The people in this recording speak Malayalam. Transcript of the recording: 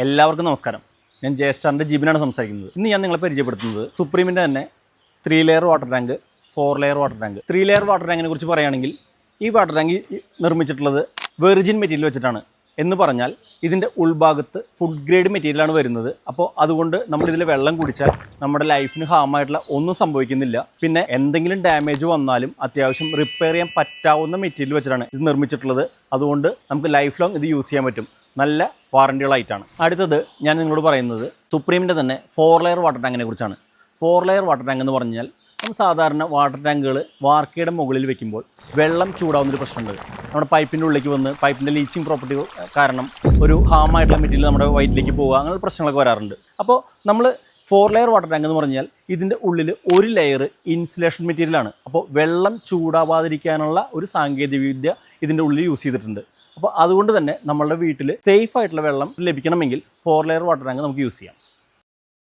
എല്ലാവർക്കും നമസ്കാരം. ഞാൻ ജയസ്റ്റാറിൻ്റെ ജിബിനാണ് സംസാരിക്കുന്നത്. ഇന്ന് ഞാൻ നിങ്ങളെ പരിചയപ്പെടുത്തുന്നത് സുപ്രീമിൻ്റെ തന്നെ 3 layer water tank, 4 layer water tank. 3 layer water ടാങ്കിനെ കുറിച്ച് പറയുകയാണെങ്കിൽ ഈ വാട്ടർ ടാങ്ക് നിർമ്മിച്ചിട്ടുള്ളത് വെർജിൻ മെറ്റീരിയൽ വെച്ചിട്ടാണ്. എന്ന് പറഞ്ഞാൽ ഇതിൻ്റെ ഉൾഭാഗത്ത് ഫുഡ് ഗ്രേഡ് മെറ്റീരിയലാണ് വരുന്നത്. അപ്പോൾ അതുകൊണ്ട് നമ്മളിതിൽ വെള്ളം കുടിച്ചാൽ നമ്മുടെ ലൈഫിന് ഹാമായിട്ടുള്ള ഒന്നും സംഭവിക്കുന്നില്ല. പിന്നെ എന്തെങ്കിലും ഡാമേജ് വന്നാലും അത്യാവശ്യം റിപ്പയർ ചെയ്യാൻ പറ്റാവുന്ന മെറ്റീരിയൽ വെച്ചിട്ടാണ് ഇത് നിർമ്മിച്ചിട്ടുള്ളത്. അതുകൊണ്ട് നമുക്ക് ലൈഫ് ലോങ് ഇത് യൂസ് ചെയ്യാൻ പറ്റും. നല്ല വാറണ്ടികളായിട്ടാണ്. അടുത്തത് ഞാൻ നിങ്ങളോട് പറയുന്നത് സുപ്രീമിൻ്റെ തന്നെ 4 ലെയർ വാട്ടർ ടാങ്കിനെ കുറിച്ചാണ്. 4 ലെയർ വാട്ടർ ടാങ്ക് എന്ന് പറഞ്ഞാൽ നമ്മൾ സാധാരണ വാട്ടർ ടാങ്കുകൾ വാർക്കയുടെ മുകളിൽ വെക്കുമ്പോൾ വെള്ളം ചൂടാവുന്നൊരു പ്രശ്നമുണ്ട്. നമ്മുടെ പൈപ്പിൻ്റെ ഉള്ളിലേക്ക് വന്ന് പൈപ്പിൻ്റെ ലീച്ചിങ് പ്രോപ്പർട്ടി കാരണം ഒരു ഹാമായിട്ടുള്ള മെറ്റീരിയൽ നമ്മുടെ വയറ്റിലേക്ക് പോകുക, അങ്ങനെ പ്രശ്നങ്ങളൊക്കെ വരാറുണ്ട്. അപ്പോൾ നമ്മൾ 4 ലെയർ വാട്ടർ ടാങ്ക് എന്ന് പറഞ്ഞാൽ ഇതിൻ്റെ ഉള്ളിൽ ഒരു ലെയർ ഇൻസുലേഷൻ മെറ്റീരിയലാണ്. അപ്പോൾ വെള്ളം ചൂടാവാതിരിക്കാനുള്ള ഒരു സാങ്കേതികവിദ്യ ഇതിൻ്റെ ഉള്ളിൽ യൂസ് ചെയ്തിട്ടുണ്ട്. അപ്പോൾ അതുകൊണ്ട് തന്നെ നമ്മളുടെ വീട്ടിൽ സേഫ് ആയിട്ടുള്ള വെള്ളം ലഭിക്കണമെങ്കിൽ 4 ലെയർ വാട്ടർ ടാങ്ക് നമുക്ക് യൂസ് ചെയ്യാം.